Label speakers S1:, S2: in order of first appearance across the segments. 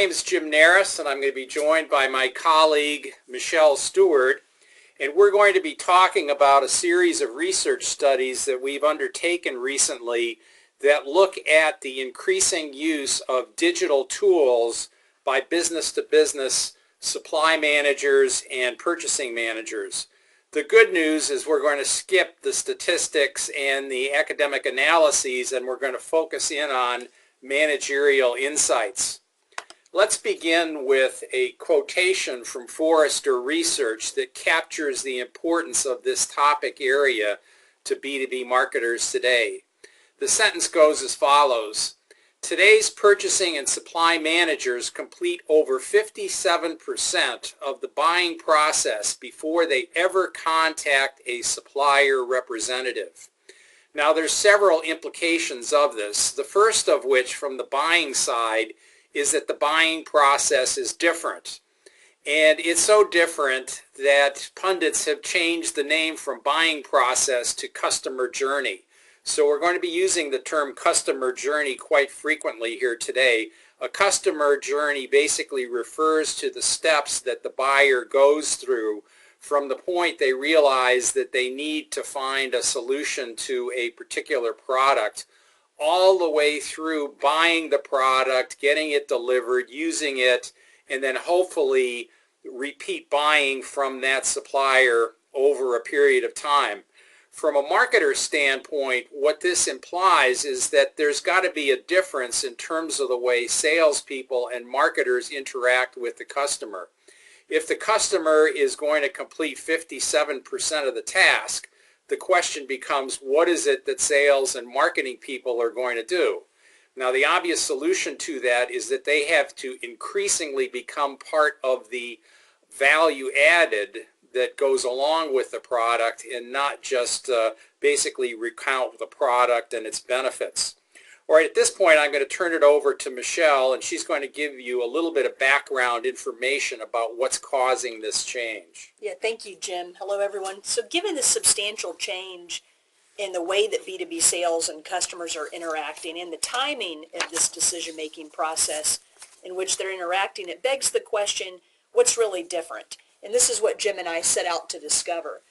S1: name is Jim Naris, and I'm going to be joined by my colleague Michelle Stewart, and we're going to be talking about a series of research studies that we've undertaken recently that look at the increasing use of digital tools by business-to-business supply managers and purchasing managers. The good news is we're going to skip the statistics and the academic analyses, and we're going to focus in on managerial insights. Let's begin with a quotation from Forrester Research that captures the importance of this topic area to B2B marketers today. The sentence goes as follows: today's purchasing and supply managers complete over 57% of the buying process before they ever contact a supplier representative. Now, there's several implications of this. The first of which, from the buying side, is that the buying process is different. And it's so different that pundits have changed the name from buying process to customer journey. So we're going to be using the term customer journey quite frequently here today. A customer journey basically refers to the steps that the buyer goes through from the point they realize that they need to find a solution to a particular product, all the way through buying the product, getting it delivered, using it, and then hopefully repeat buying from that supplier over a period of time. From a marketer standpoint, what this implies is that there's got to be a difference in terms of the way salespeople and marketers interact with the customer. If the customer is going to complete 57% of the task, the question becomes, what is it that sales and marketing people are going to do? Now, the obvious solution to that is that they have to increasingly become part of the value added that goes along with the product and not just basically recount the product and its benefits. All right, at this point I'm going to turn it over to Michelle, and she's going to give you a little bit of background information about what's causing this change.
S2: Yeah, thank you, Jim. Hello, everyone. So given the substantial change in the way that B2B sales and customers are interacting and the timing of this decision-making process in which they're interacting, it begs the question, what's really different? And this is what Jim and I set out to discover.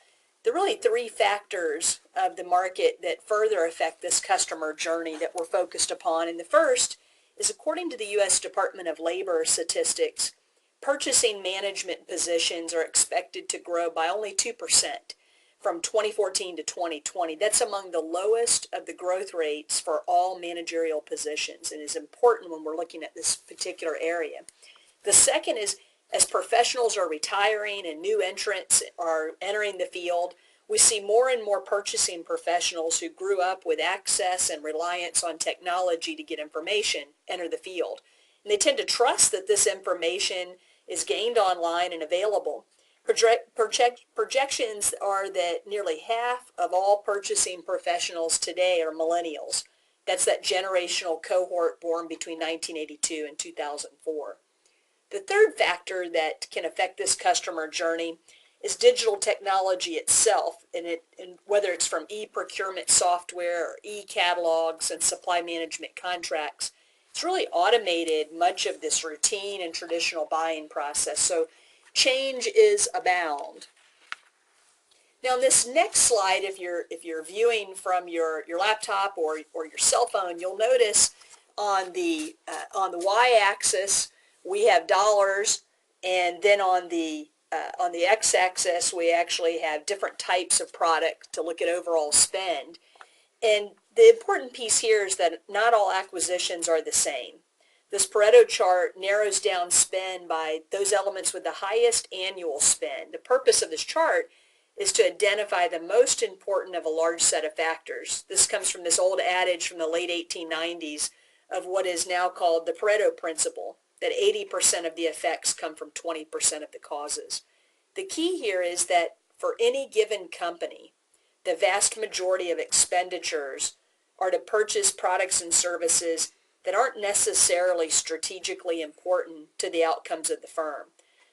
S2: There are really three factors of the market that further affect this customer journey that we're focused upon. And the first is, according to the U.S. Department of Labor statistics, purchasing management positions are expected to grow by only 2% from 2014 to 2020. That's among the lowest of the growth rates for all managerial positions and is important when we're looking at this particular area. The second is, as professionals are retiring and new entrants are entering the field, we see more and more purchasing professionals who grew up with access and reliance on technology to get information enter the field. And they tend to trust that this information is gained online and available. Projections are that nearly half of all purchasing professionals today are millennials. That's that generational cohort born between 1982 and 2004. The third factor that can affect this customer journey is digital technology itself, and whether it's from e-procurement software or e-catalogs and supply management contracts. It's really automated much of this routine and traditional buying process, so change is abound. Now, in this next slide, if you're viewing from your laptop or your cell phone, you'll notice on the y-axis we have dollars, and then on the x-axis we actually have different types of product to look at overall spend. And the important piece here is that not all acquisitions are the same. This Pareto chart narrows down spend by those elements with the highest annual spend. The purpose of this chart is to identify the most important of a large set of factors. This comes from this old adage from the late 1890s of what is now called the Pareto principle, that 80% of the effects come from 20% of the causes. The key here is that for any given company, the vast majority of expenditures are to purchase products and services that aren't necessarily strategically important to the outcomes of the firm.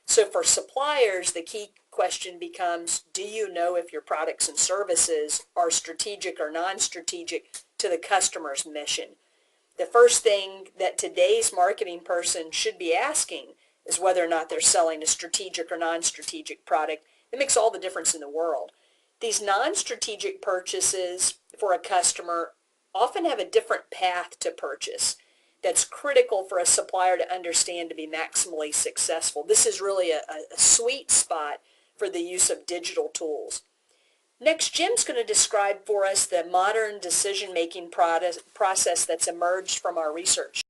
S2: So for suppliers, the key question becomes, do you know if your products and services are strategic or non-strategic to the customer's mission? The first thing that today's marketing person should be asking is whether or not they're selling a strategic or non-strategic product. It makes all the difference in the world. These non-strategic purchases for a customer often have a different path to purchase that's critical for a supplier to understand to be maximally successful. This is really a sweet spot for the use of digital tools. Next, Jim's going to describe for us the modern decision-making process that's emerged from our research.